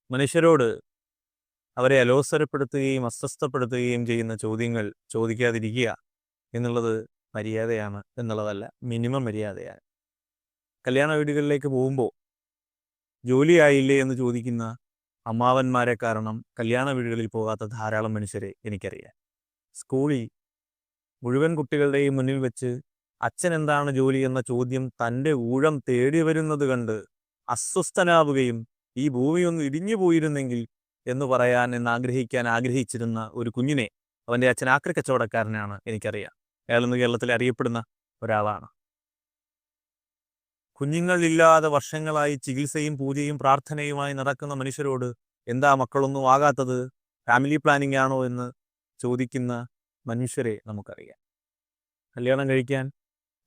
മനുഷ്യരോട് അവരെ അലോസരപ്പെടുത്തുകയും അസ്വസ്ഥപ്പെടുത്തുകയും ചെയ്യുന്ന ചോദ്യങ്ങൾ ചോദിക്കാതിരിക്കുക എന്നുള്ളത് മര്യാദയാണ് എന്നുള്ളതല്ല, മിനിമം മര്യാദയാണ്. കല്യാണ വീടുകളിലേക്ക് പോകുമ്പോൾ ജോലിയായില്ലേ എന്ന് ചോദിക്കുന്ന അമ്മാവന്മാരെ കാരണം കല്യാണ വീടുകളിൽ പോകാത്ത ധാരാളം മനുഷ്യരെ എനിക്കറിയാം. സ്കൂളിൽ മുഴുവൻ കുട്ടികളുടെയും മുന്നിൽ വെച്ച് അച്ഛൻ എന്താണ് ജോലി എന്ന ചോദ്യം തൻ്റെ ഊഴം തേടി വരുന്നത് കണ്ട് അസ്വസ്ഥനാവുകയും ഈ ഭൂമി ഒന്ന് ഇടിഞ്ഞു പോയിരുന്നെങ്കിൽ എന്ന് ആഗ്രഹിച്ചിരുന്ന ഒരു കുഞ്ഞിനെ അവൻ്റെ അച്ഛൻ ആക്രി കച്ചവടക്കാരനാണ് എനിക്കറിയാം. അയാളെന്ന് കേരളത്തിൽ അറിയപ്പെടുന്ന ഒരാളാണ്. കുഞ്ഞുങ്ങളില്ലാതെ വർഷങ്ങളായി ചികിത്സയും പൂജയും പ്രാർത്ഥനയുമായി നടക്കുന്ന മനുഷ്യരോട് എന്താ മക്കളൊന്നും ആകാത്തത്, ഫാമിലി പ്ലാനിംഗ് ആണോ എന്ന് ചോദിക്കുന്ന മനുഷ്യരെ നമുക്കറിയാം. കല്യാണം കഴിക്കാൻ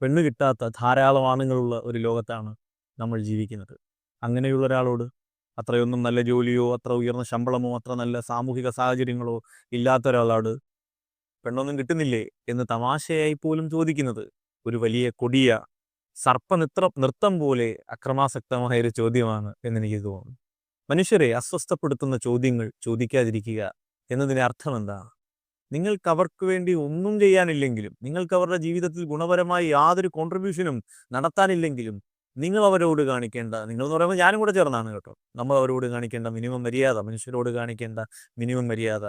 പെണ്ണ് കിട്ടാത്ത ധാരാളം ആണുങ്ങളുള്ള ഒരു ലോകത്താണ് നമ്മൾ ജീവിക്കുന്നത്. അങ്ങനെയുള്ള ഒരാളോട് അത്രയൊന്നും നല്ല ജോലിയോ അത്ര ഉയർന്ന ശമ്പളമോ അത്ര നല്ല സാമൂഹിക സാഹചര്യങ്ങളോ ഇല്ലാത്ത ഒരാളോട് പെണ്ണൊന്നും കിട്ടുന്നില്ലേ എന്ന് തമാശയായി പോലും ചോദിക്കുന്നത് ഒരു വലിയ കൊടിയ നൃത്തം പോലെ അക്രമാസക്തമായൊരു ചോദ്യമാണ് എന്നെനിക്ക് തോന്നുന്നു. മനുഷ്യരെ അസ്വസ്ഥപ്പെടുത്തുന്ന ചോദ്യങ്ങൾ ചോദിക്കാതിരിക്കുക എന്നതിൻ്റെ അർത്ഥം എന്താണ്? നിങ്ങൾക്ക് അവർക്ക് വേണ്ടി ഒന്നും ചെയ്യാനില്ലെങ്കിലും, നിങ്ങൾക്ക് അവരുടെ ജീവിതത്തിൽ ഗുണപരമായി യാതൊരു കോൺട്രിബ്യൂഷനും നടത്താനില്ലെങ്കിലും നിങ്ങൾ അവരോട് കാണിക്കേണ്ട, നിങ്ങളെന്ന് പറയുമ്പോൾ ഞാനും കൂടെ ചേർന്നാണ് കേട്ടോ, നമ്മൾ അവരോട് കാണിക്കേണ്ട മിനിമം മര്യാദ, മനുഷ്യരോട് കാണിക്കേണ്ട മിനിമം മര്യാദ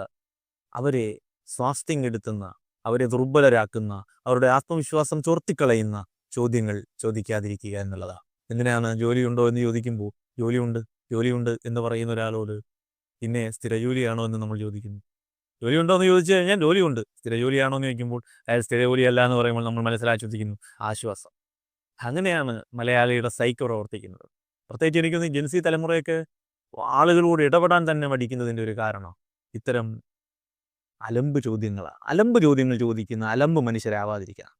അവരെ സ്വാസ്ഥ്യം അവരെ ദുർബലരാക്കുന്ന, അവരുടെ ആത്മവിശ്വാസം ചോർത്തിക്കളയുന്ന ചോദ്യങ്ങൾ ചോദിക്കാതിരിക്കുക എന്നുള്ളതാണ്. എന്തിനാണ് ജോലിയുണ്ടോ എന്ന് ചോദിക്കുമ്പോൾ ജോലിയുണ്ട് എന്ന് പറയുന്ന ഒരാളോട് പിന്നെ സ്ഥിരജോലിയാണോ എന്ന് നമ്മൾ ചോദിക്കുന്നു. ജോലിയുണ്ടോ എന്ന് ചോദിച്ചു കഴിഞ്ഞാൽ ജോലിയുണ്ട്, സ്ഥിരജോലിയാണോ എന്ന് ചോദിക്കുമ്പോൾ അയാൾ സ്ഥിരജോലിയല്ല എന്ന് പറയുമ്പോൾ നമ്മൾ മനസ്സിലാശ്വസിക്കുന്നു, ആശ്വാസം. അങ്ങനെയാണ് മലയാളിയുടെ സൈക്കോ പ്രവർത്തിക്കുന്നത്. പ്രത്യേകിച്ച് എനിക്കൊന്ന് ജെൻസി തലമുറയൊക്കെ ആളുകളോട് ഇടപെടാൻ തന്നെ മടിക്കുന്നതിൻ്റെ ഒരു കാരണം ഇത്തരം അലമ്പ് ചോദ്യങ്ങൾ ചോദിക്കുന്ന അലമ്പ് മനുഷ്യരാവാതിരിക്കണം.